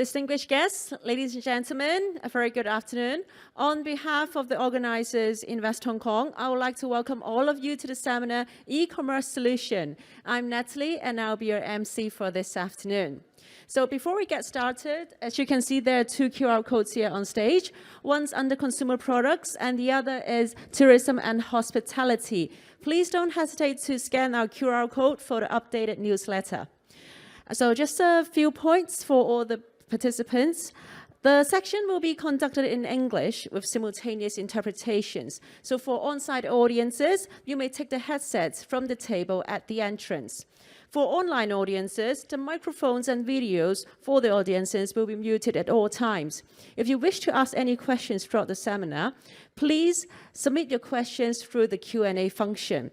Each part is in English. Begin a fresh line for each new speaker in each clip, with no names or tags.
Distinguished guests, ladies and gentlemen, a very good afternoon. On behalf of the organizers Invest Hong Kong, I would like to welcome all of you to the seminar E-Commerce Solution. I'm Natalie and I'll be your MC for this afternoon. So before we get started, as you can see, there are two QR codes here on stage. One's under consumer products and the other is tourism and hospitality. Please don't hesitate to scan our QR code for the updated newsletter. So just a few points for all the participants. The section will be conducted in English with simultaneous interpretations. So for on-site audiences, you may take the headsets from the table at the entrance. For online audiences, the microphones and videos for the audiences will be muted at all times. If you wish to ask any questions throughout the seminar, please submit your questions through the Q&A function.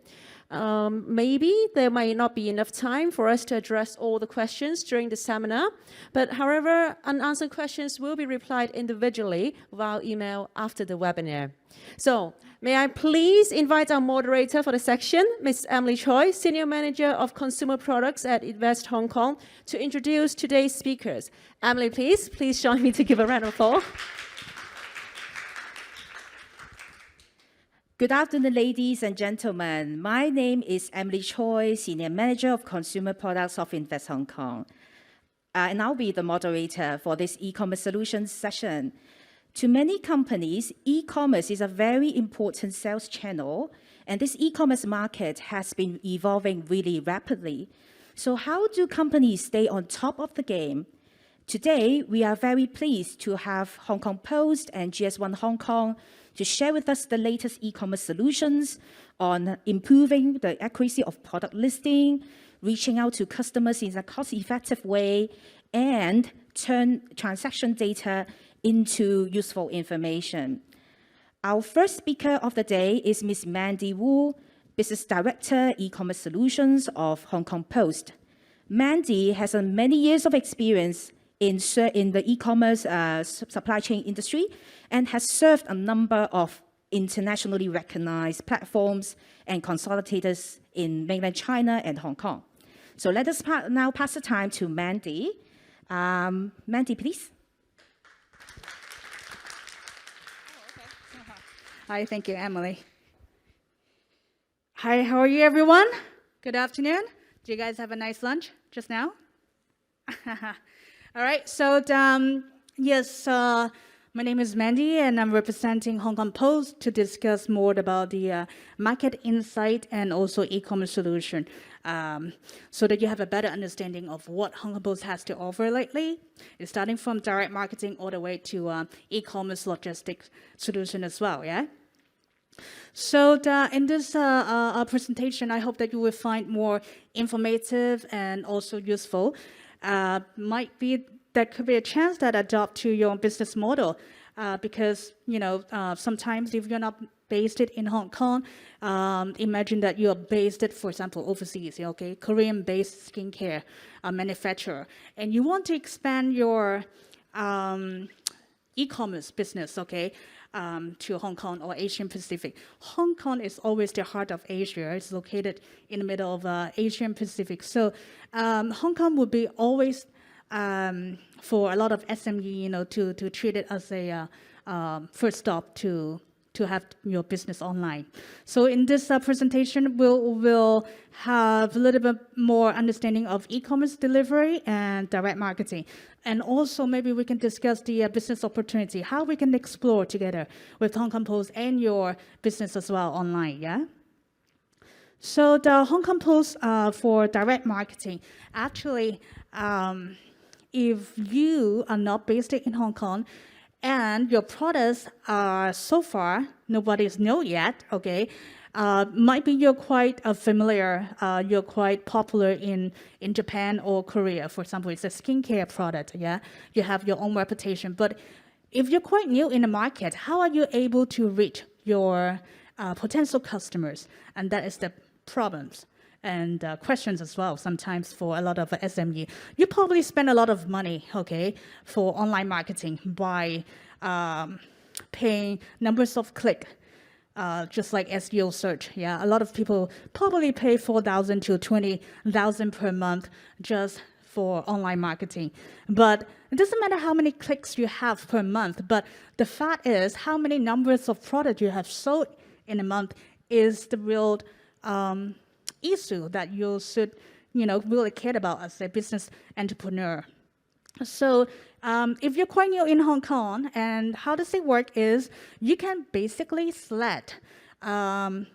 Maybe there might not be enough time for us to address all the questions during the seminar, but however, unanswered questions will be replied individually via email after the webinar. So, may I please invite our moderator for the section, Ms. Emily Choi, Senior Manager of Consumer Products at Invest Hong Kong, to introduce today's speakers. Emily, please join me to give a round of applause.
Good afternoon, ladies and gentlemen. My name is Emily Choi, Senior Manager of Consumer Products of Invest Hong Kong. And I'll be the moderator for this e-commerce solutions session. To many companies, e-commerce is a very important sales channel, and this e-commerce market has been evolving really rapidly. So how do companies stay on top of the game? Today, we are very pleased to have Hong Kong Post and GS1 Hong Kong to share with us the latest e-commerce solutions on improving the accuracy of product listing, reaching out to customers in a cost-effective way, and turn transaction data into useful information. Our first speaker of the day is Ms. Mandy Wu, Business Director, E-commerce Solutions of Hong Kong Post. Mandy has many years of experience in the e-commerce supply chain industry and has served a number of internationally recognized platforms and consolidators in mainland China and Hong Kong. So let us now pass the time to Mandy. Mandy, please.
Hi, thank you, Emily. Hi, how are you, everyone? Good afternoon. Did you guys have a nice lunch just now? All right, so yes, my name is Mandy, and I'm representing Hong Kong Post to discuss more about the market insight and also e-commerce solution, so that you have a better understanding of what Hong Kong Post has to offer lately. It's starting from direct marketing all the way to e-commerce logistics solution as well, yeah? So in this presentation, I hope that you will find more informative and also useful. Might be there could be a chance that adopt to your own business model, because sometimes if you're not based it in Hong Kong, imagine that you are based it, for example, overseas, okay, Korean-based skincare manufacturer, and you want to expand your e-commerce business, okay, to Hong Kong or Asian Pacific. Hong Kong is always the heart of Asia. It's located in the middle of Asian Pacific. So Hong Kong would be always, for a lot of SME, to treat it as a first stop to have your business online. So in this presentation, we'll have a little bit more understanding of e-commerce delivery and direct marketing. And also maybe we can discuss the business opportunity, how we can explore together with Hong Kong Post and your business as well online, yeah? So the Hong Kong Post for direct marketing, actually, if you are not based in Hong Kong, and your products are so far nobody's know yet, okay? Might be you're quite familiar, you're quite popular in Japan or Korea, for example, it's a skincare product, yeah? You have your own reputation, but if you're quite new in the market, how are you able to reach your potential customers? And that is the problems and questions as well, sometimes for a lot of SME. You probably spend a lot of money, okay, for online marketing by paying numbers of clicks, just like SEO search. Yeah, a lot of people probably pay 4,000 to 20,000 per month just for online marketing. But it doesn't matter how many clicks you have per month, but the fact is how many numbers of products you have sold in a month is the real issue that you should, really care about as a business entrepreneur. So if you're quite new in Hong Kong, and how does it work is you can basically select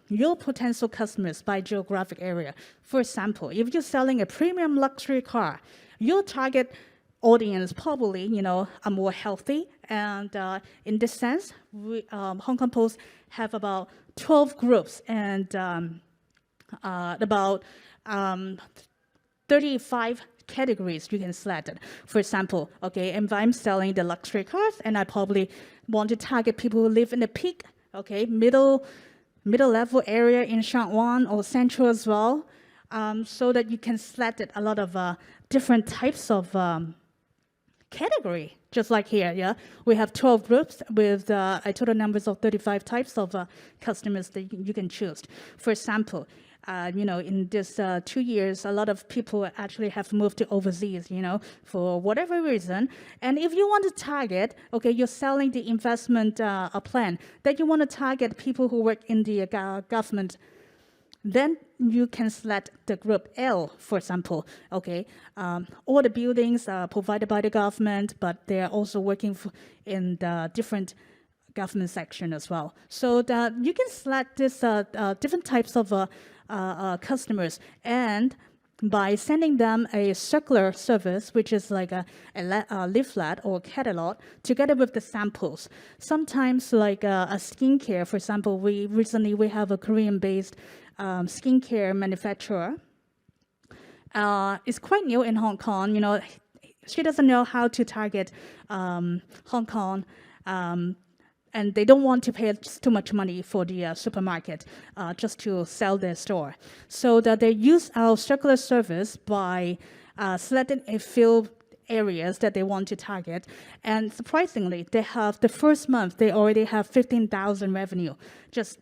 your potential customers by geographic area. For example, if you're selling a premium luxury car, your target audience probably, are more healthy. And in this sense, Hong Kong Post have about 12 groups and about 35 categories you can select. For example, okay, if I'm selling the luxury cars, and I probably want to target people who live in the peak, okay, middle level area in Shangwang or Central as well, so that you can select a lot of different types of category. Just like here, yeah, we have 12 groups with a total numbers of 35 types of customers that you can choose. For example, in this 2 years, a lot of people actually have moved to overseas, for whatever reason. And if you want to target, okay, you're selling the investment plan, that you want to target people who work in the government, then you can select the group L, for example, okay? All the buildings are provided by the government, but they're also working in the different government section as well. So that you can select this different types of customers, and by sending them a circular service, which is like a leaflet or catalog, together with the samples. Sometimes like a skincare, for example, we have a Korean-based skincare manufacturer. It's quite new in Hong Kong. She doesn't know how to target Hong Kong. And they don't want to pay too much money for the supermarket just to sell their store. So that they use our circular service by selecting a few areas that they want to target. And surprisingly, they have the first month, they already have 15,000 revenue, just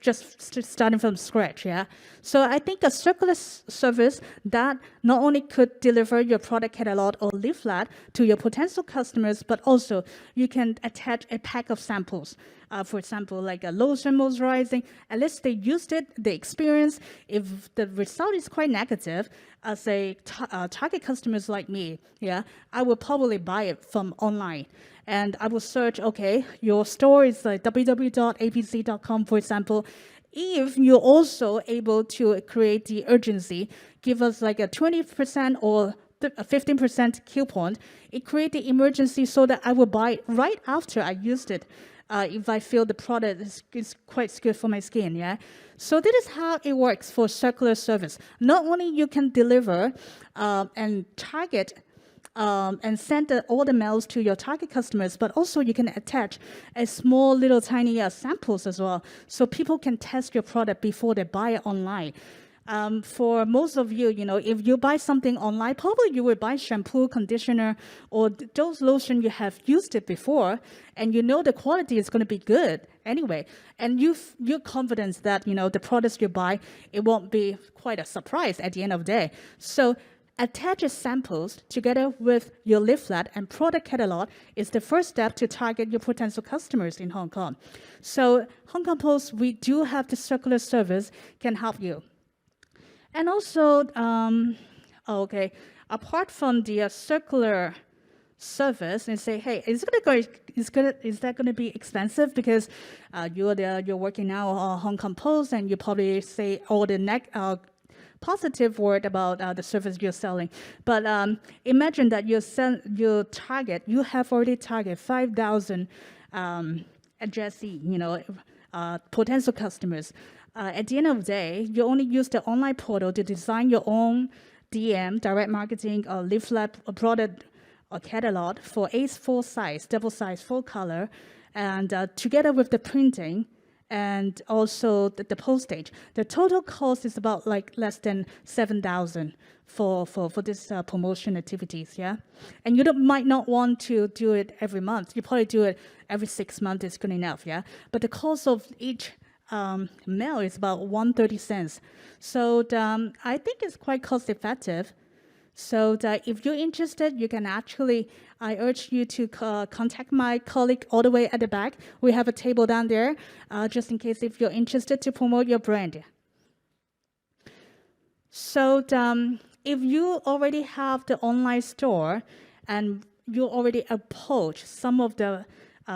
starting from scratch, yeah? So I think a circular service that not only could deliver your product catalog or leaflet to your potential customers, but also you can attach a pack of samples. For example, like a lotion moisturizing, at least they used it, they experienced. If the result is quite negative, as a target customers like me, yeah, I will probably buy it from online. And I will search, okay, your store is like www.apc.com, for example. If you're also able to create the urgency, give us like a 20% or a 15% coupon, it creates the emergency so that I will buy it right after I used it. If I feel the product is quite good for my skin, yeah? So this is how it works for circular service. Not only you can deliver and target and send all the mails to your target customers, but also you can attach a small little tiny samples as well, so people can test your product before they buy it online. For most of you, if you buy something online, probably you will buy shampoo, conditioner, or those lotion you have used it before, and the quality is going to be good anyway. And you're confident that, the products you buy, it won't be quite a surprise at the end of the day. So attach samples together with your leaflet and product catalog is the first step to target your potential customers in Hong Kong. So Hong Kong Post, we do have the circular service, can help you. And also, apart from the circular service, and say, hey, is that going to be expensive? Because you're working now on Hong Kong Post, and you probably say all the positive word about the service you're selling. But imagine that you have already targeted 5,000 addressee, potential customers. At the end of the day, you only use the online portal to design your own DM, direct marketing, or leaflet, a product, or catalog for A4 size, double size, full color, and together with the printing and also the postage. The total cost is about like less than 7,000 for this promotion activities, yeah? And you might not want to do it every month. You probably do it every 6 months is good enough, yeah? But the cost of each mail is about 130 cents. So I think it's quite cost effective So that if you're interested, you can actually, I urge you to contact my colleague all the way at the back. We have a table down there, just in case if you're interested to promote your brand. So if you already have the online store and you already approach some of the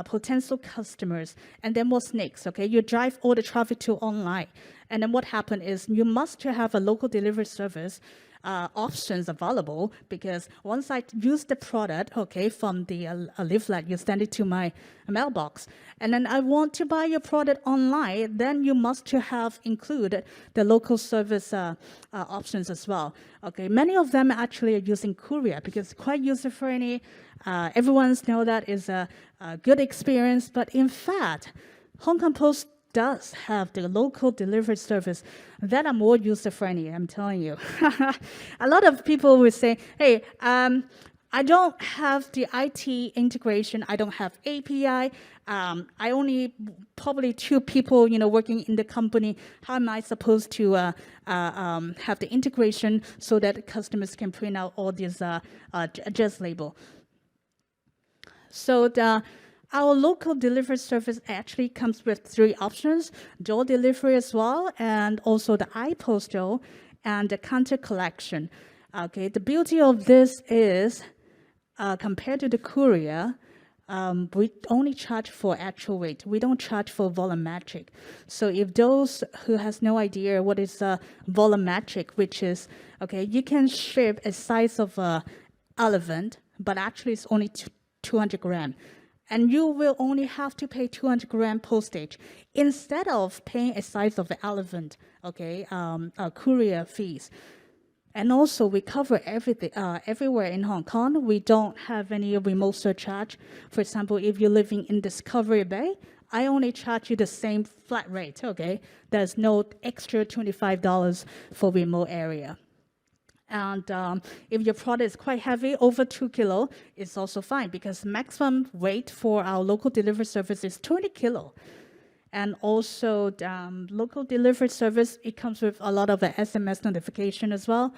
potential customers, and then what's next? Okay, you drive all the traffic to online, and then what happened is you must have a local delivery service options available, because once I use the product, okay, from the leaflet, you send it to my mailbox, and then I want to buy your product online, then you must have included the local service options as well. Okay, many of them actually are using courier because it's quite user-friendly. Everyone's know that is a good experience, but in fact, Hong Kong Post does have the local delivery service that are more user-friendly, I'm telling you. A lot of people will say, hey, I don't have the IT integration, I don't have API, I only probably 2 people, working in the company. How am I supposed to have the integration so that customers can print out all these address label? So our local delivery service actually comes with 3 options: door delivery as well, and also the iPostal and the counter collection. Okay, the beauty of this is, compared to the courier, we only charge for actual weight. We don't charge for volumetric. So if those who has no idea what is volumetric, which is, okay, you can ship a size of an elephant, but actually it's only 200 grams. And you will only have to pay 200 gram postage instead of paying a size of an elephant, okay, courier fees. And also, we cover everything, everywhere in Hong Kong. We don't have any remote surcharge. For example, if you're living in Discovery Bay, I only charge you the same flat rate, okay? There's no extra $25 for remote area. And if your product is quite heavy, over 2 kilo, it's also fine, because maximum weight for our local delivery service is 20 kilo. And also, local delivery service, it comes with a lot of SMS notification as well.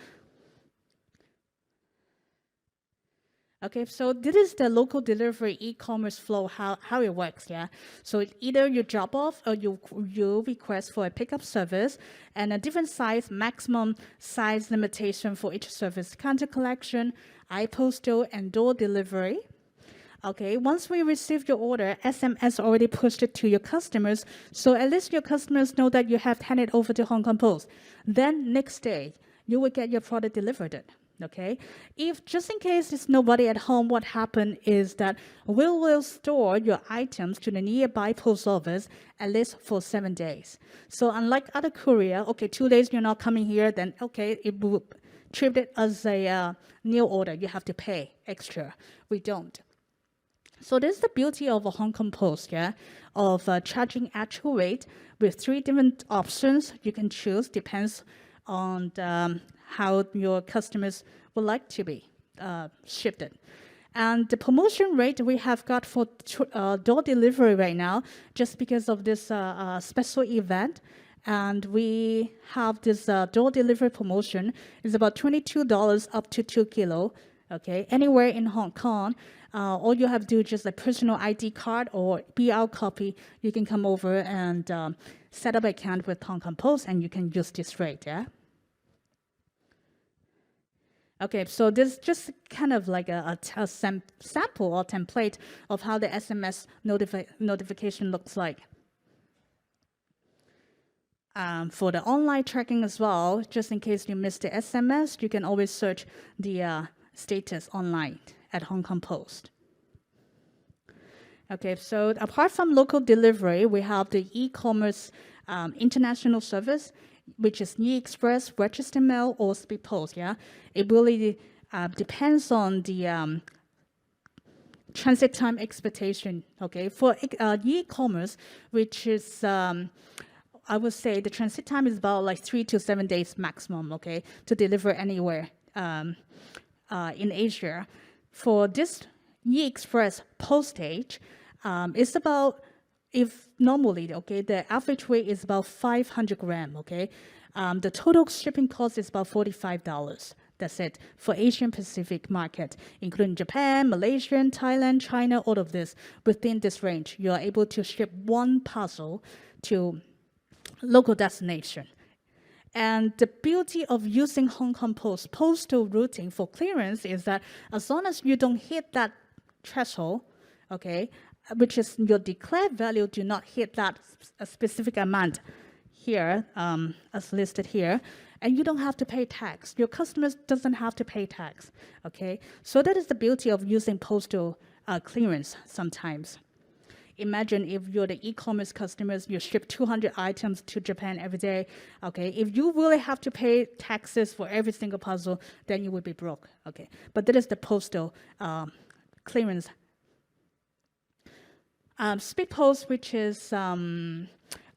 Okay, so this is the local delivery e-commerce flow, how it works, yeah? So either you drop off or you request for a pickup service, and a different size, maximum size limitation for each service: counter collection, iPostal, and door delivery. Okay, once we receive your order, SMS already pushed it to your customers, so at least your customers know that you have handed over to Hong Kong Post. Then next day, you will get your product delivered. Okay, if just in case there's nobody at home, what happened is that we will store your items to the nearby post office at least for 7 days. So unlike other courier, okay, 2 days you're not coming here, then okay, it will treat it as a new order. You have to pay extra. We don't. So this is the beauty of a Hong Kong Post, yeah, of charging actual weight with 3 different options you can choose, depends on how your customers would like to be shifted. And the promotion rate we have got for door delivery right now, just because of this special event, and we have this door delivery promotion, is about $22 up to 2 kilo, okay, anywhere in Hong Kong. All you have to do is just a personal ID card or BR copy. You can come over and set up an account with Hong Kong Post, and you can use this rate, yeah? Okay, so this is just kind of like a sample or template of how the SMS notification looks like. For the online tracking as well, just in case you missed the SMS, you can always search the status online at Hong Kong Post. Okay, so apart from local delivery, we have the e-commerce international service, which is e-express, registered mail, or speed post, yeah? It really depends on the transit time expectation, okay? For e-commerce, which is, I would say the transit time is about like 3 to 7 days maximum, okay, to deliver anywhere in Asia. For this e-express postage, it's about, if normally, okay, the average weight is about 500 grams, okay? The total shipping cost is about $45. That's it. For Asian Pacific market, including Japan, Malaysia, Thailand, China, all of this, within this range, you are able to ship one parcel to local destination. And the beauty of using Hong Kong Post postal routing for clearance is that as long as you don't hit that threshold, okay, which is your declared value do not hit that specific amount here, as listed here, and you don't have to pay tax. Your customers doesn't have to pay tax, okay? So that is the beauty of using postal clearance sometimes. Imagine if you're the e-commerce customers, you ship 200 items to Japan every day, okay? If you really have to pay taxes for every single parcel, then you would be broke, okay? But that is the postal clearance. Speed post, which is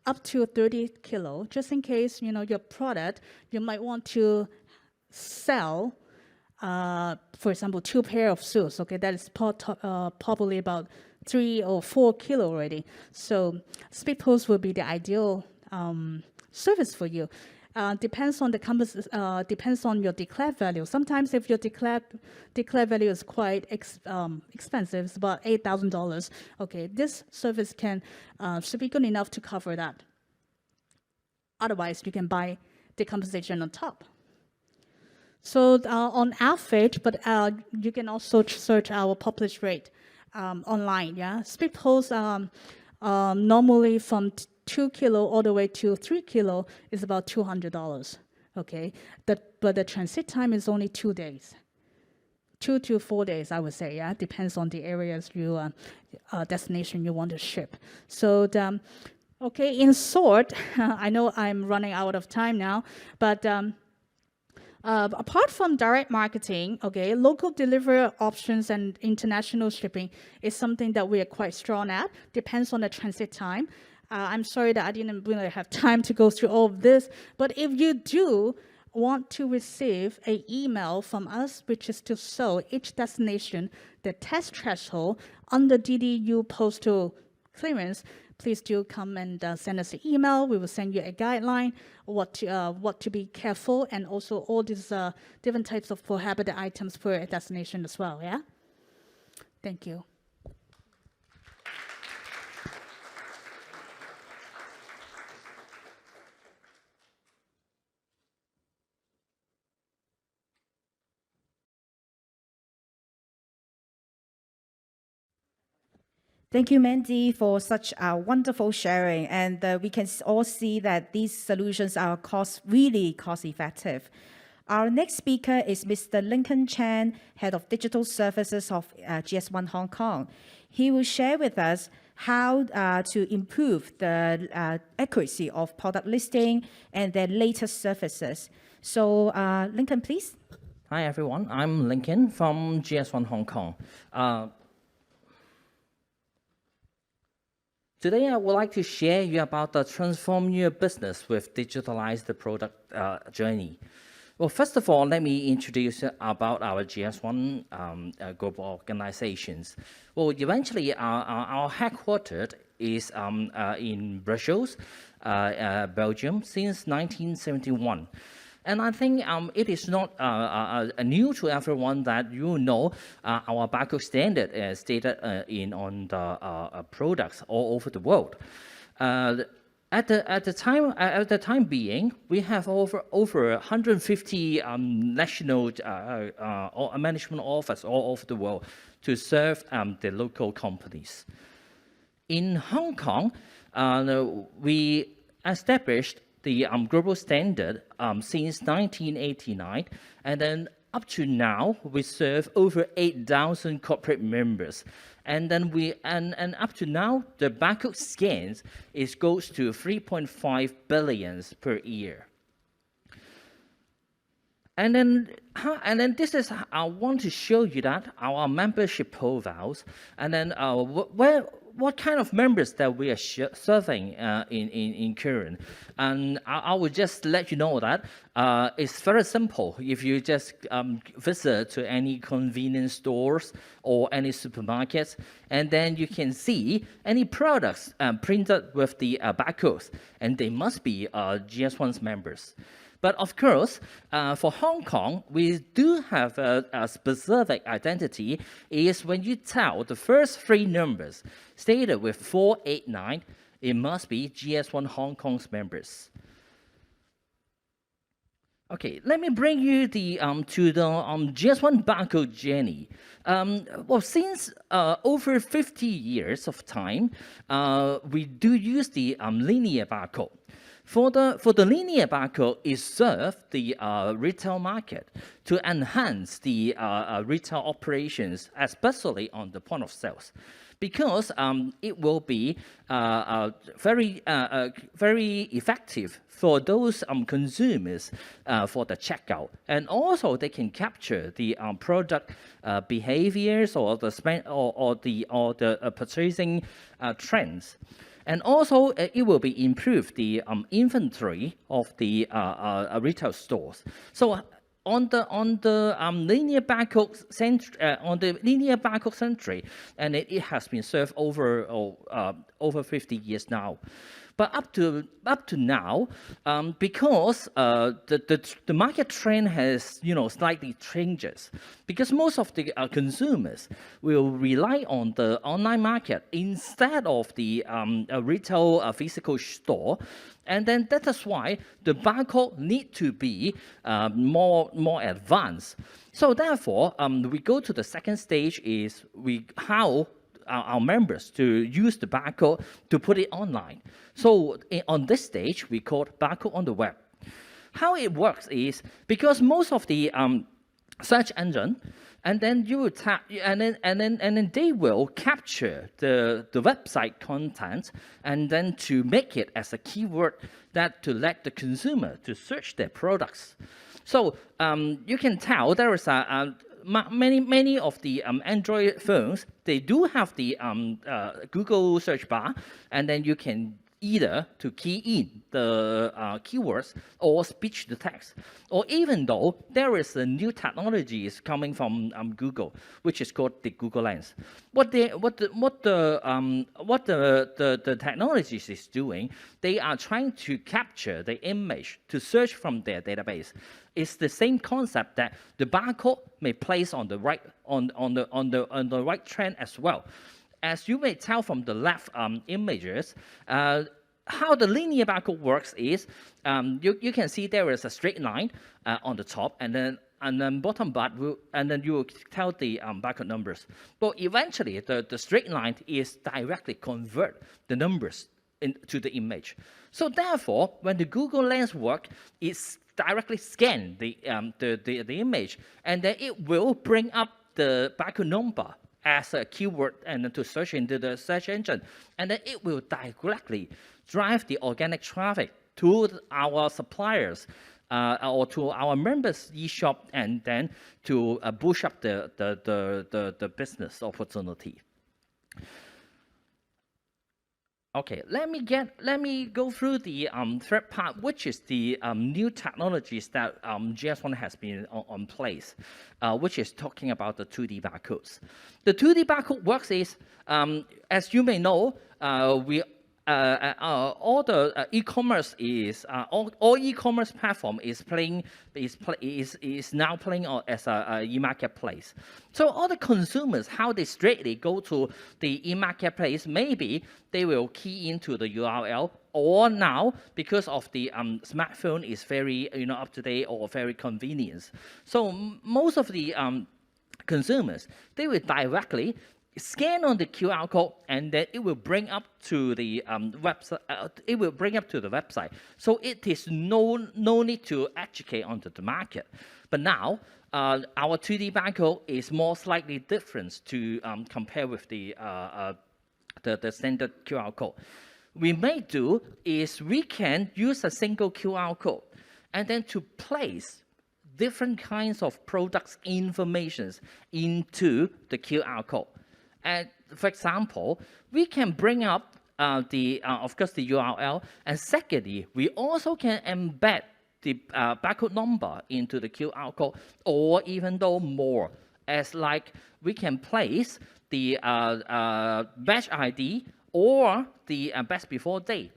up to 30 kilo, just in case, you know, your product, you might want to sell, for example, 2 pair of shoes, okay? That is probably about 3 or 4 kilo already. So speed post will be the ideal service for you. Depends on the depends on your declared value. Sometimes if your declared value is quite expensive, it's about $8,000. Okay, this service should be good enough to cover that. Otherwise, you can buy the compensation on top. So on average, but you can also search our published rate online. Yeah, speed post normally from 2 kilo all the way to 3 kilo is about $200. Okay, but the transit time is only 2 days, 2 to 4 days, I would say. Yeah, depends on the areas you destination you want to ship. So okay, in short, I know I'm running out of time now, but apart from direct marketing, okay, local delivery options and international shipping is something that we are quite strong at. Depends on the transit time. I'm sorry that I didn't really have time to go through all of this, but if you do want to receive an email from us, which is to show each destination the test threshold under DDU postal clearance, please do come and send us an email. We will send you a guideline, what to be careful, and also all these different types of prohibited items per destination as well, yeah? Thank you.
Thank you, Mandy, for such a wonderful sharing. And we can all see that these solutions are really cost-effective. Our next speaker is Mr. Lincoln Chan, Head of Digital Services of GS1 Hong Kong. He will share with us how to improve the accuracy of product listing and their latest services. So, Lincoln, please.
Hi, everyone. I'm Lincoln from GS1 Hong Kong. Today, I would like to share you about the transform your business with digitalized product journey. Well, first of all, let me introduce about our GS1 global organizations. Well, eventually, our headquarters is in Brussels, Belgium, since 1971. And I think it is not new to everyone that you know our barcode standard is stated on the products all over the world. At the time being, we have over 150 national management office all over the world to serve the local companies. In Hong Kong, we established the global standard since 1989, and then up to now we serve over 8,000 corporate members, and then and up to now the barcode scans goes to 3.5 billion per year. And then this is I want to show you that our membership profiles, and then what kind of members that we are serving in Concurrent. And I will just let you know that it's very simple. If you just visit to any convenience stores or any supermarkets, and then you can see any products printed with the barcodes, and they must be GS1's members. But of course, for Hong Kong, we do have a specific identity is when you tell the first three numbers stated with 489, it must be GS1 Hong Kong's members. Okay, let me bring you the to the GS1 barcode journey. Well, since over 50 years of time, we do use the linear barcode. For the linear barcode, it serves the retail market to enhance the retail operations, especially on the point of sales, because it will be very effective for those consumers for the checkout, and also they can capture the product behaviors or the purchasing trends. And also, it will be improve the inventory of the retail stores. So on the linear barcode century, and it has been served over 50 years now. But up to now, because the market trend has slightly changes, because most of the consumers will rely on the online market instead of the retail physical store, and then that is why the barcode need to be more advanced. So therefore, we go to the second stage is how our members to use the barcode to put it online. So on this stage, we call it barcode on the web. How it works is because most of the search engine, and then you will tap, and then they will capture the website content, and then to make it as a keyword that to let the consumer to search their products. So you can tell there is many of the Android phones, they do have the Google search bar, and then you can either to key in the keywords or speech to text, or even though there is a new technology is coming from Google, which is called the Google Lens. What the technologies is doing, they are trying to capture the image to search from their database. It's the same concept that the barcode may place on the right on the right trend as well. As you may tell from the left images, how the linear barcode works is you can see there is a straight line on the top, and then bottom bar and then you will tell the barcode numbers. But eventually, the straight line is directly convert the numbers into the image. So therefore, when the Google Lens work, it's directly scan the image, and then it will bring up the barcode number as a keyword and then to search into the search engine, and then it will directly drive the organic traffic to our suppliers or to our members' e-shop, and then to boost up the business opportunity. Okay, let me go through the third part, which is the new technologies that GS1 has been on place, which is talking about the 2D barcodes. The 2D barcode works is, as you may know, all the e-commerce is all e-commerce platform is now playing as a e-marketplace. So all the consumers, how they straightly go to the e-marketplace, maybe they will key into the URL, or now because of the smartphone is very up to date or very convenient. So most of the consumers, they will directly scan on the QR code, and then it will bring up to the website. It will bring up to the website. So it is no need to educate onto the market. But now our 2D barcode is more slightly different to compare with the standard QR code. We may do is we can use a single QR code, and then to place different kinds of products informations into the QR code. And for example, we can bring up of course, the URL, and secondly, we also can embed the barcode number into the QR code, or even though more, as like we can place the batch ID or the best before date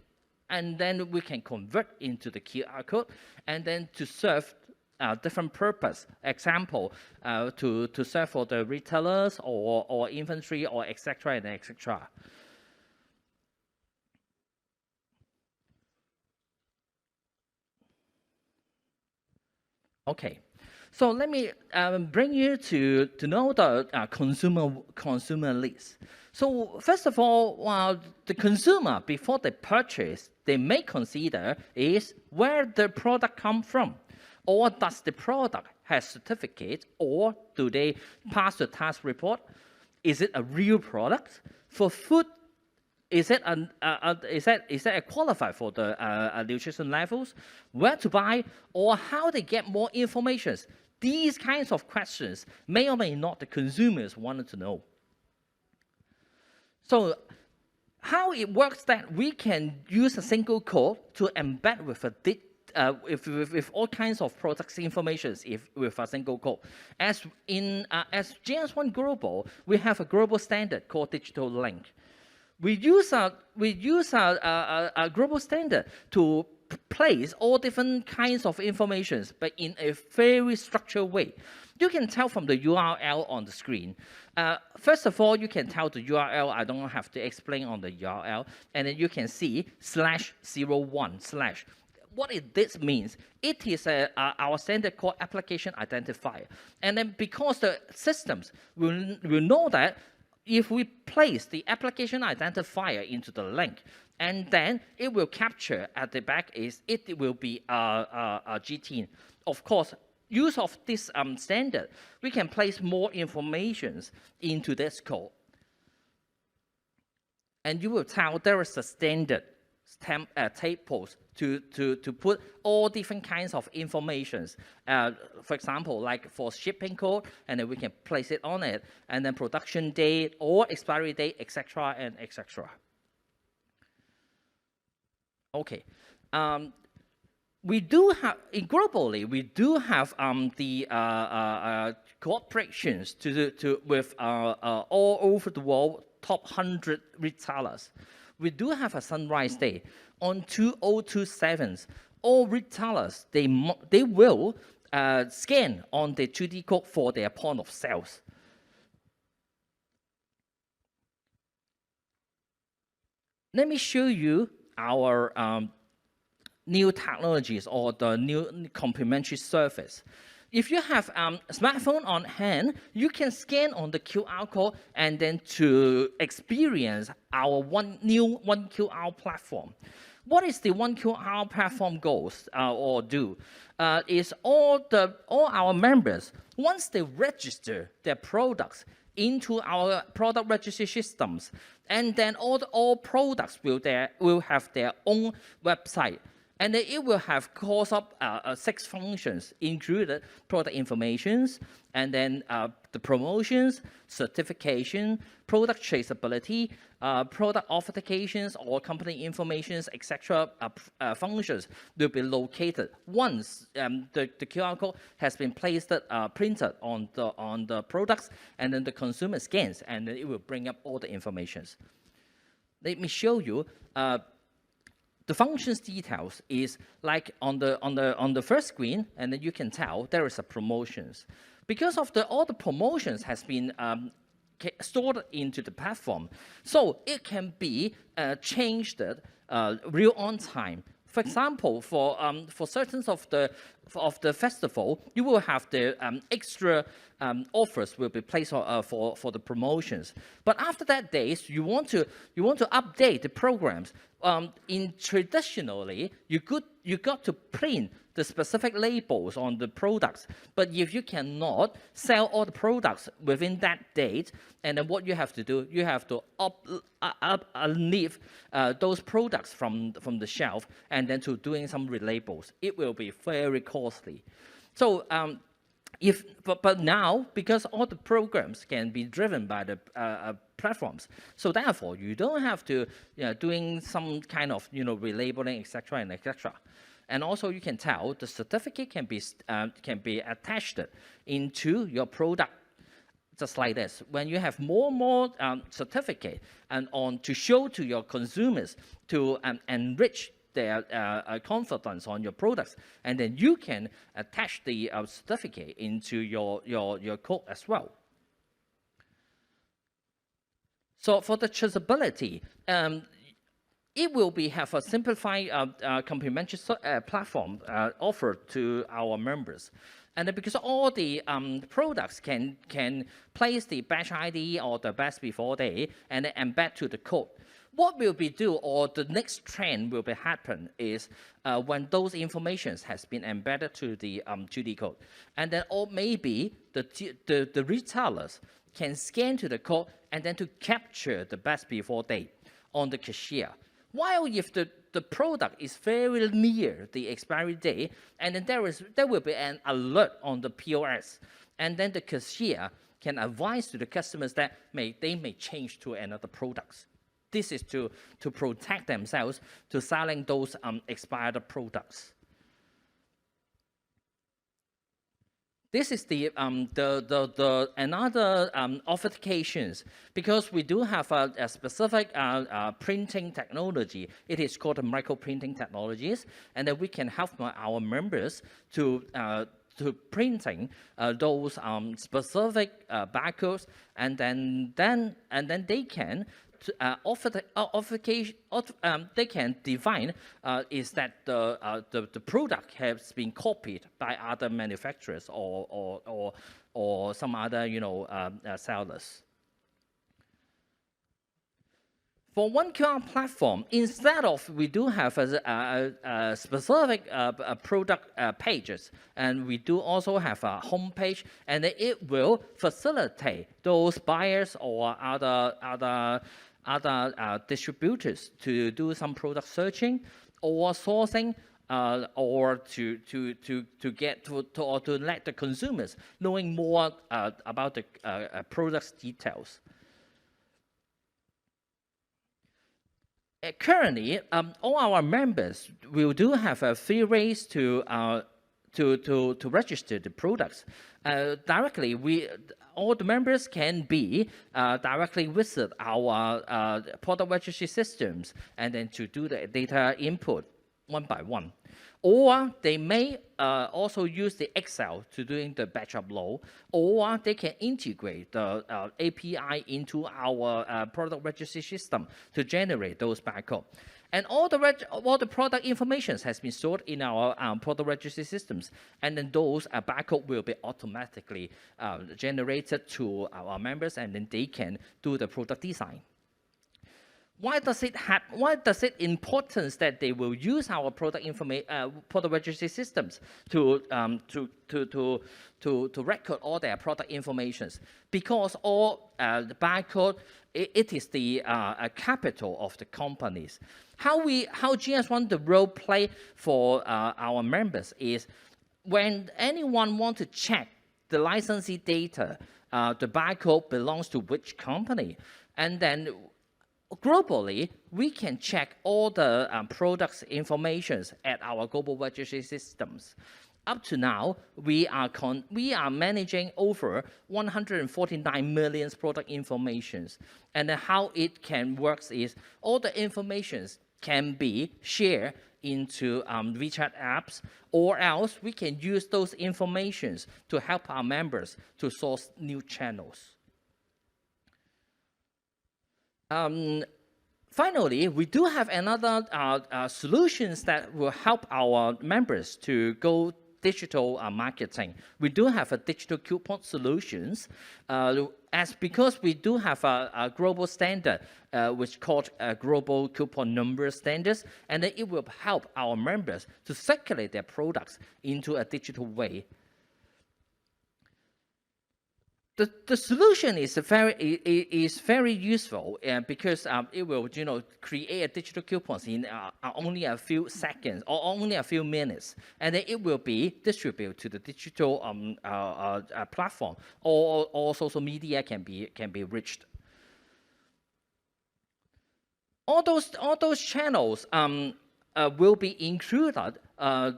and then we can convert into the QR code, and then to serve different purpose. Example, to serve for the retailers or inventory or etc. and etc. Okay, so let me bring you to know the consumer list. So first of all, the consumer, before they purchase, they may consider is where the product come from, or does the product have certificate, or do they pass the task report? Is it a real product? For food, is it qualified for the nutrition levels? Where to buy, or how they get more information? These kinds of questions may or may not the consumers wanted to know. So how it works that we can use a single code to embed with with all kinds of products information with a single code. As GS1 Global, we have a global standard called Digital Link. We use a global standard to place all different kinds of information, but in a very structured way. You can tell from the URL on the screen. First of all, you can tell the URL. I don't have to explain on the URL. And then you can see /01/. What this means, it is our standard called application identifier. And then because the systems will know that if we place the application identifier into the link, and then it will capture at the back it will be a GT. Of course, use of this standard, we can place more information into this code. And you will tell there is a standard tables to put all different kinds of informations. For example, like for shipping code, and then we can place it on it, and then production date or expiry date, etc. and etc. Okay. We do have globally. We do have the cooperations with all over the world top 100 retailers. We do have a Sunrise Day on 2027. All retailers they will scan on the 2D code for their point of sales. Let me show you our new technologies or the new complementary service. If you have a smartphone on hand, you can scan on the QR code and then to experience our new One QR platform. What is the One QR platform goes or do? Is all our members, once they register their products into our product registry systems, and then all products will have their own website. And then it will have course up 6 functions, included product informations, and then the promotions, certification, product traceability, product authentications, or company informations, etc. Functions will be located once the QR code has been placed, printed on the products, and then the consumer scans, and then it will bring up all the informations. Let me show you. The functions details is like on the first screen, and then you can tell there is a promotions. Because of all the promotions has been stored into the platform, so it can be changed real on time. For example, for certain of the festival, you will have the extra offers will be placed for the promotions. But after that days, you want to update the programs. Traditionally, you got to print the specific labels on the products. But if you cannot sell all the products within that date, and then what you have to do, you have to leave those products from the shelf, and then to doing some relabels. It will be very costly. So but now, because all the programs can be driven by the platforms, so therefore you don't have to doing some kind of relabeling, etc. and etc. And also you can tell the certificate can be attached into your product just like this. When you have more and more certificate and to show to your consumers to enrich their confidence on your products, and then you can attach the certificate into your code as well. So for the traceability, it will have a simplified complimentary platform offered to our members. And then because all the products can place the batch ID or the best before day and then embed to the code. What will be do, or the next trend will be happen is when those informations has been embedded to the code, and then or maybe the retailers can scan to the code and then to capture the best before date on the cashier. While if the product is very near the expiry date, and then there will be an alert on the POS, and then the cashier can advise to the customers that they may change to another products. This is to protect themselves to selling those expired products. This is the another authentications, because we do have a specific printing technology. It is called the micro printing technologies, and then we can help our members to printing those specific barcodes, and then they can they can define is that the product has been copied by other manufacturers or some other sellers. For one QR platform, instead of we do have a specific product pages, and we do also have a home page, and it will facilitate those buyers or other distributors to do some product searching or sourcing, or to let the consumers knowing more about the product's details. Currently, all our members will do have a free ways to register the products directly. All the members can be directly visit our product registry systems and then to do the data input one by one. Or they may also use the Excel to doing the batch upload, or they can integrate the API into our product registry system to generate those barcodes. And all the product information has been stored in our product registry systems, and then those barcode will be automatically generated to our members, and then they can do the product design. Why does it importance that they will use our product registry systems to record all their product informations? Because all the barcode, it is the capital of the companies. How GS1 the role play for our members is when anyone want to check the licensee data, the barcode belongs to which company, and then globally, we can check all the products information at our global registry systems. Up to now, we are managing over 149 million product informations. And how it can work is all the information can be shared into WeChat apps, or else we can use those informations to help our members to source new channels. Finally, we do have another solutions that will help our members to go digital marketing. We do have a digital coupon solutions, because we do have a global standard, which called global coupon number standards, and then it will help our members to circulate their products into a digital way. The solution is very useful because it will create a digital coupons in only a few seconds or only a few minutes, and then it will be distributed to the digital platform, or social media can be reached. All those channels will be included.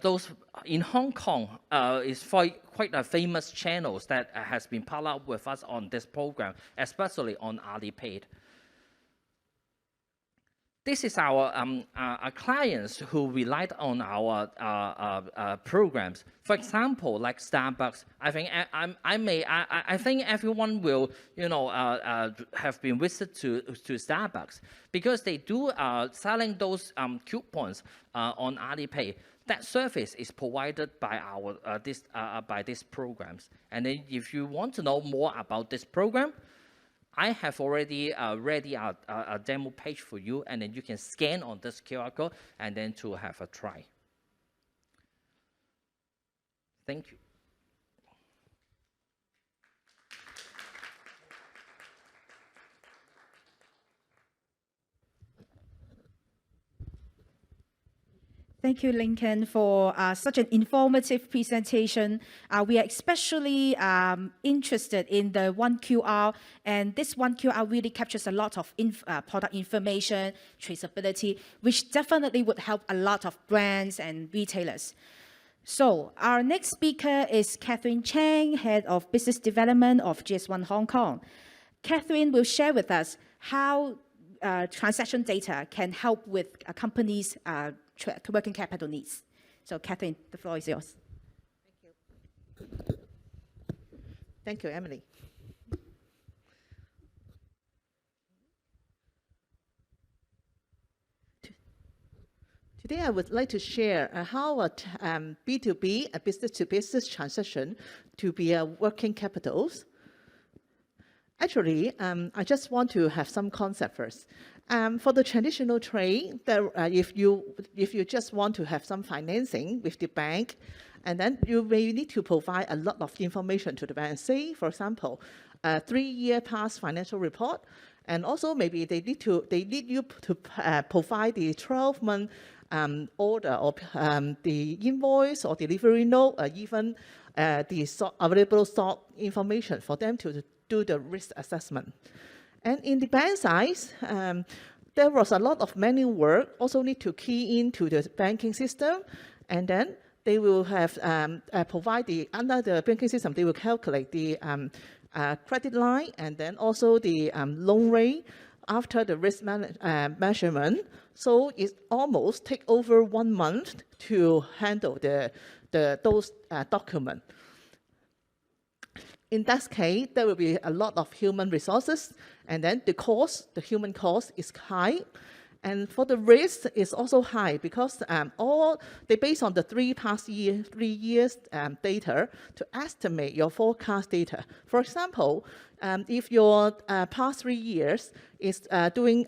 Those in Hong Kong is quite a famous channels that has been partnered up with us on this program, especially on Alipay. This is our clients who relied on our programs. For example, like Starbucks. I think everyone will have been visited to Starbucks because they do selling those coupons on Alipay. That service is provided by these programs. And then if you want to know more about this program, I have already ready a demo page for you, and then you can scan on this QR code and then to have a try. Thank you.
Thank you, Lincoln, for such an informative presentation. We are especially interested in the 1QR, and this 1QR really captures a lot of product information, traceability, which definitely would help a lot of brands and retailers. So our next speaker is Catherine Chang, Head of Business Development of GS1 Hong Kong. Catherine will share with us how transaction data can help with a company's working capital needs. So Catherine, the floor is yours.
Thank you. Thank you, Emily. Today, I would like to share how a B2B, a business-to-business transaction to be a working capitals. Actually, I just want to have some concept first. For the traditional trade, if you just want to have some financing with the bank, and then you may need to provide a lot of information to the bank. Say, for example, a 3-year past financial report, and also maybe they need you to provide the 12-month order or the invoice or delivery note, or even the available stock information for them to do the risk assessment. And in the bank side, there was a lot of manual work, also need to key into the banking system, and then they will have provide under the banking system, they will calculate the credit line and then also the loan rate after the risk measurement. So it almost take over 1 month to handle those documents. In that case, there will be a lot of human resources, and then the human cost is high. And for the risk is also high because they based on the 3 years data to estimate your forecast data. For example, if your past 3 years is doing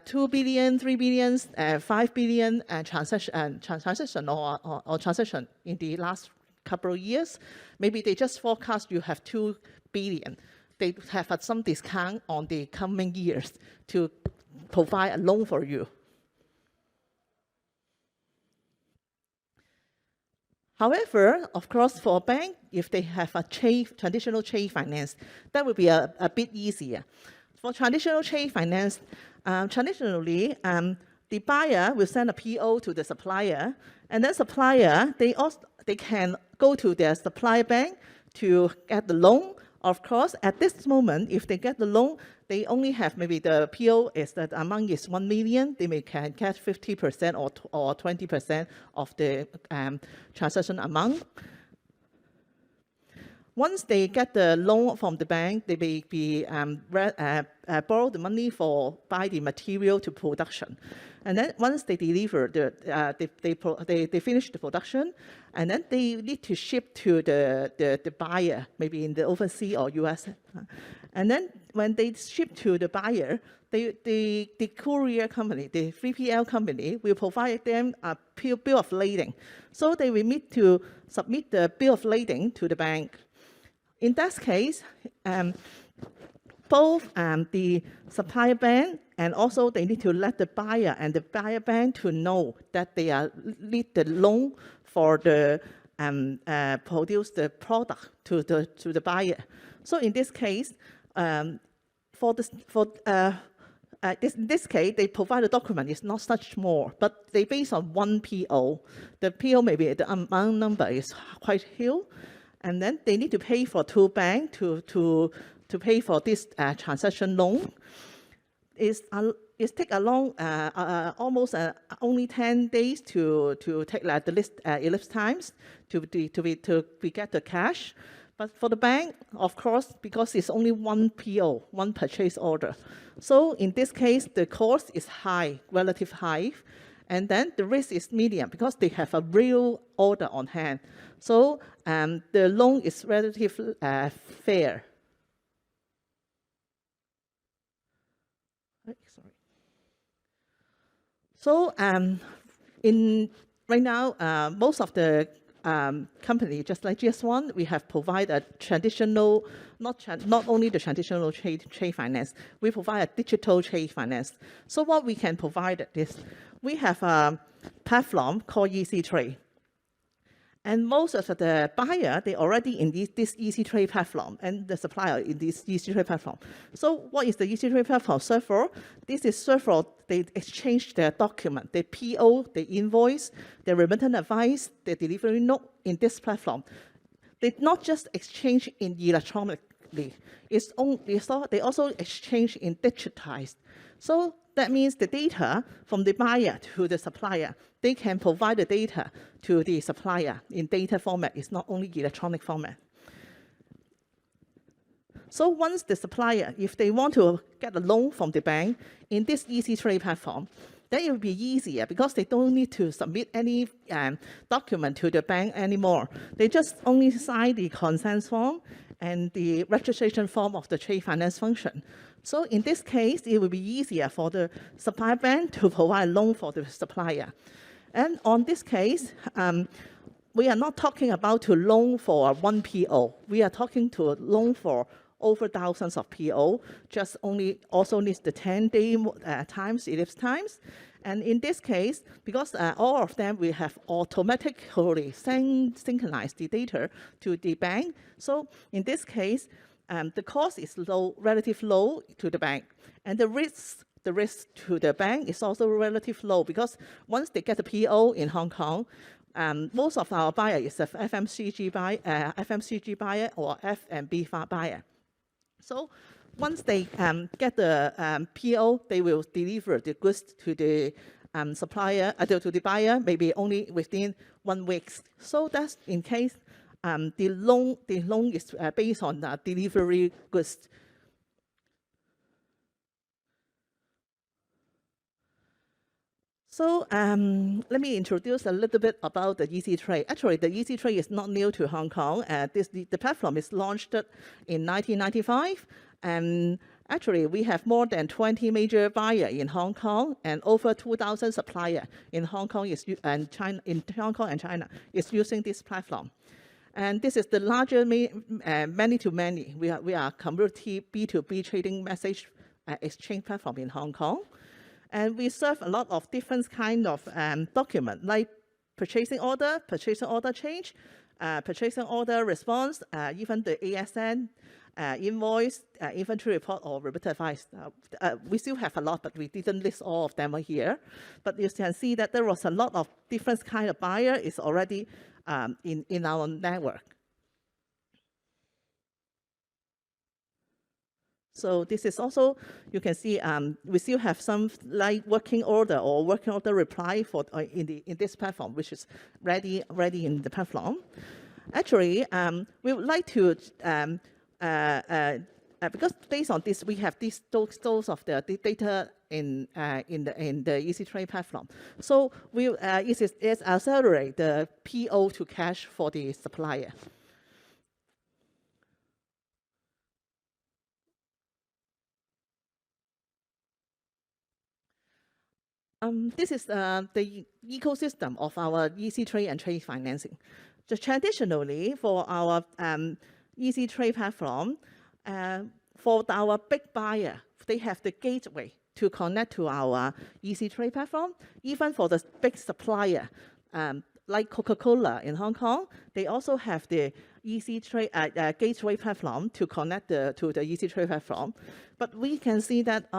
2 billion, 3 billion, 5 billion transaction or transaction in the last couple of years, maybe they just forecast you have 2 billion. They have some discount on the coming years to provide a loan for you. However, of course, for a bank, if they have a traditional trade finance, that would be a bit easier. For traditional trade finance, traditionally, the buyer will send a PO to the supplier, and then supplier, they can go to their supplier bank to get the loan. Of course, at this moment, if they get the loan, they only have maybe the PO is that amount is 1 million, they can get 50% or 20% of the transaction amount. Once they get the loan from the bank, they may be borrow the money for buy the material to production, and then once they deliver they finish the production, and then they need to ship to the buyer, maybe in the overseas or US, and then when they ship to the buyer, the courier company, the 3PL company, will provide them a bill of lading, so they will need to submit the bill of lading to the bank. In that case, both the supplier bank and also they need to let the buyer and the buyer bank to know that they need the loan for the produce the product to the buyer. So in this case, in this case, they provide a document. It's not such more, but they based on one PO. The PO maybe the amount number is quite huge, and then they need to pay for two banks to pay for this transaction loan. It take along almost only 10 days to take like the list elapsed times to get the cash. But for the bank, of course, because it's only one PO, one purchase order. So in this case, the cost is high, relative high, and then the risk is medium because they have a real order on hand. So the loan is relatively fair. Sorry. So right now, most of the company, just like GS1, we have provided a traditional, not only the traditional trade finance, we provide a digital trade finance. So what we can provide is, we have a platform called Easy Trade. And most of the buyer, they already in this Easy Trade platform, and the supplier in this Easy Trade platform. So what is the Easy Trade platform serve for? This is serve for, they exchange their document, the PO, the invoice, the remittance advice, the delivery note in this platform. They not just exchange in electronically, they also exchange in digitized. So that means the data from the buyer to the supplier, they can provide the data to the supplier in data format. It's not only electronic format. So once the supplier, if they want to get a loan from the bank in this Easy Trade platform, then it will be easier because they don't need to submit any document to the bank anymore. They just only sign the consent form and the registration form of the trade finance function. So in this case, it will be easier for the supplier bank to provide a loan for the supplier. And on this case, we are not talking about to loan for one PO. We are talking to loan for over thousands of PO, just only also needs the 10-day times, elapsed times. And in this case, because all of them we have automatically synchronized the data to the bank. So in this case, the cost is low, relatively low to the bank, and the risk to the bank is also relatively low because once they get the PO in Hong Kong, most of our buyer is a FMCG buyer or F&B buyer. So once they get the PO, they will deliver the goods to the supplier, to the buyer, maybe only within 1 week. So that's in case the loan is based on delivery goods. So let me introduce a little bit about the Easy Trade. Actually, the Easy Trade is not new to Hong Kong. The platform is launched in 1995. And actually, we have more than 20 major buyers in Hong Kong and over 2,000 suppliers in Hong Kong and China is using this platform. And this is the larger many-to-many. We are community B2B trading message exchange platform in Hong Kong. And we serve a lot of different kind of document, like purchasing order change, purchasing order response, even the ASN, invoice, inventory report, or remittance advice. We still have a lot, but we didn't list all of them here. But you can see that there was a lot of different kind of buyer is already in our network. So this is also, you can see we still have some like working order or working order reply for in this platform, which is ready in the platform. Actually, we would like to because based on this, we have those of the data in the Easy Trade platform. So it accelerate the PO to cash for the supplier. This is the ecosystem of our Easy Trade and trade financing. So traditionally, for our Easy Trade platform, for our big buyer, they have the gateway to connect to our Easy Trade platform. Even for the big supplier, like Coca-Cola in Hong Kong, they also have the Easy Trade gateway platform to connect to the Easy Trade platform. But we can see that,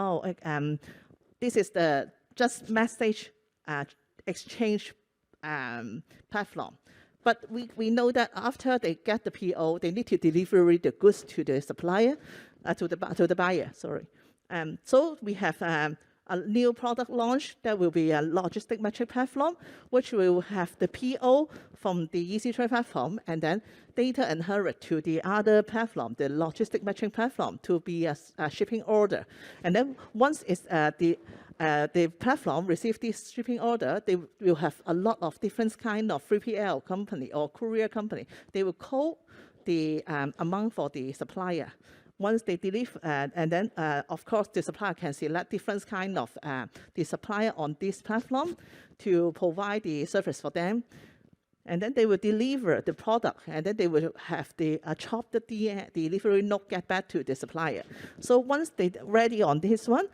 this is the just message exchange platform. But we know that after they get the PO, they need to deliver the goods to the supplier, to the buyer, sorry. So we have a new product launch that will be a logistic metric platform, which will have the PO from the Easy Trade platform and then data inherit to the other platform, the logistic metric platform, to be a shipping order. And then once it's the platform receive this shipping order, they will have a lot of different kind of 3PL company or courier company. They will code the amount for the supplier. Once they deliver, and then of course the supplier can select different kind of the supplier on this platform to provide the service for them. And then they will deliver the product, and then they will have the chopped delivery note get back to the supplier. So once they're ready on this one,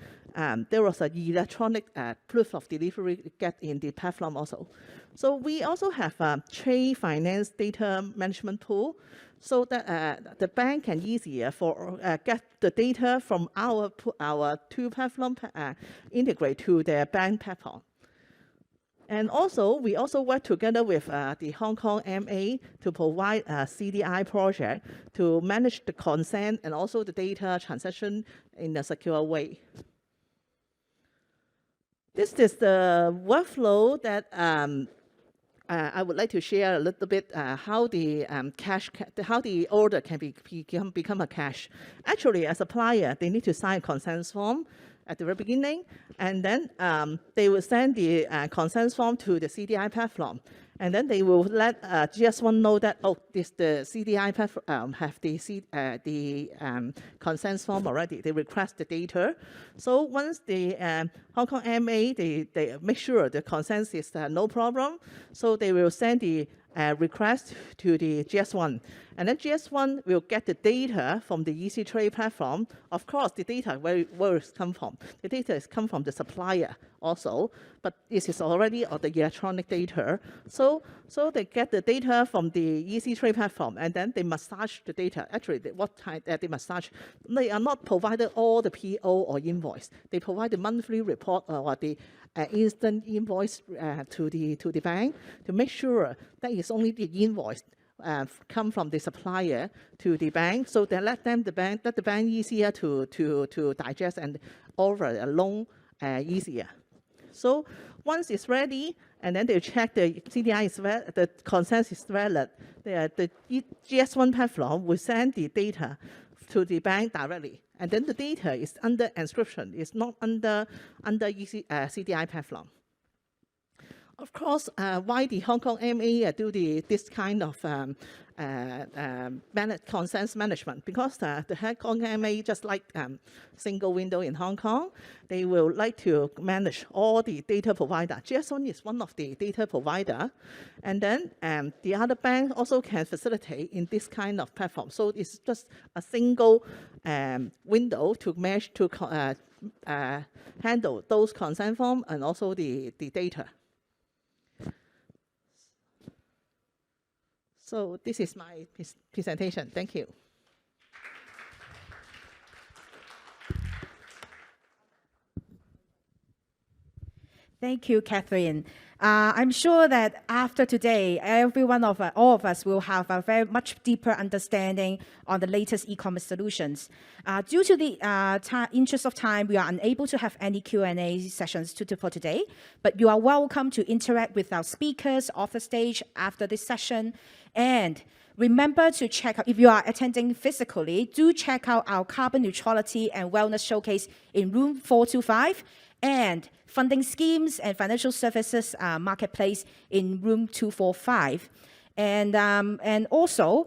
there was an electronic proof of delivery get in the platform also. So we also have a trade finance data management tool, so that the bank can easier for get the data from our two platform integrate to their bank platform. And also, we also work together with the Hong Kong MA to provide a CDI project to manage the consent and also the data transaction in a secure way. This is the workflow that I would like to share a little bit how the how the order can become a cash. Actually, a supplier, they need to sign a consent form at the very beginning, and then they will send the consent form to the CDI platform. And then they will let GS1 know that, oh, the CDI platform have the consent form already. They request the data. So once the Hong Kong MA, they make sure the consent is no problem. So they will send the request to the GS1. And then GS1 will get the data from the Easy Trade platform. Of course, the data, where it come from? The data is come from the supplier also, but this is already on the electronic data. So they get the data from the Easy Trade platform, and then they massage the data. Actually, what kind they massage? They are not provided all the PO or invoice. They provide the monthly report or the instant invoice to the bank to make sure that it's only the invoice come from the supplier to the bank, so they let the bank easier to digest and offer a loan easier. So once it's ready, and then they check the CDI is valid, the consent is valid, the GS1 platform will send the data to the bank directly. And then the data is under encryption, it's not under CDI platform. Of course, why the Hong Kong MA do this kind of consent management? Because the Hong Kong MA, just like single window in Hong Kong, they will like to manage all the data provider. GS1 is one of the data provider. And then the other bank also can facilitate in this kind of platform. So it's just a single window to mesh to handle those consent form and also the data. So this is my presentation. Thank you.
Thank you, Catherine. I'm sure that after today, all of us will have a very much deeper understanding on the latest e-commerce solutions. Due to the interest of time, we are unable to have any Q&A sessions for today, but you are welcome to interact with our speakers off the stage after this session. And remember to check out, if you are attending physically, do check out our carbon neutrality and wellness showcase in room 425, and funding schemes and financial services marketplace in room 245. And also,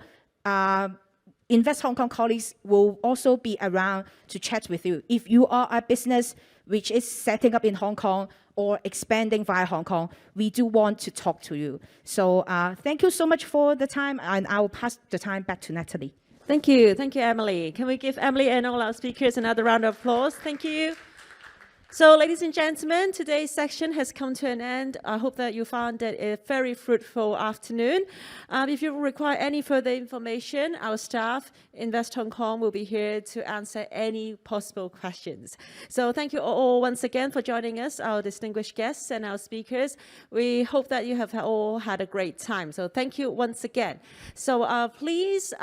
Invest Hong Kong colleagues will also be around to chat with you. If you are a business which is setting up in Hong Kong or expanding via Hong Kong, we do want to talk to you. So thank you so much for the time, and I will pass the time back to Natalie.
Thank you, Emily. Can we give Emily and all our speakers another round of applause? Thank you. So, ladies and gentlemen, today's section has come to an end. I hope that you found it a very fruitful afternoon. If you require any further information, our staff, Invest Hong Kong, will be here to answer any possible questions. So thank you all once again for joining us, our distinguished guests and our speakers. We hope that you have all had a great time. So thank you once again. So please,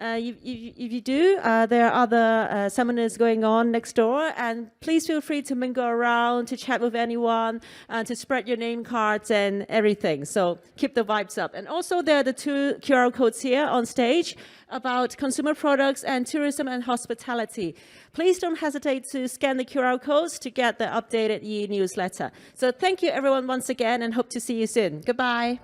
if you do, there are other seminars going on next door, and please feel free to mingle around, to chat with anyone, to spread your name cards and everything. So keep the vibes up. And also there are the 2 QR codes here on stage about consumer products and tourism and hospitality. Please don't hesitate to scan the QR codes to get the updated e-newsletter. So thank you everyone once again, and hope to see you soon. Goodbye.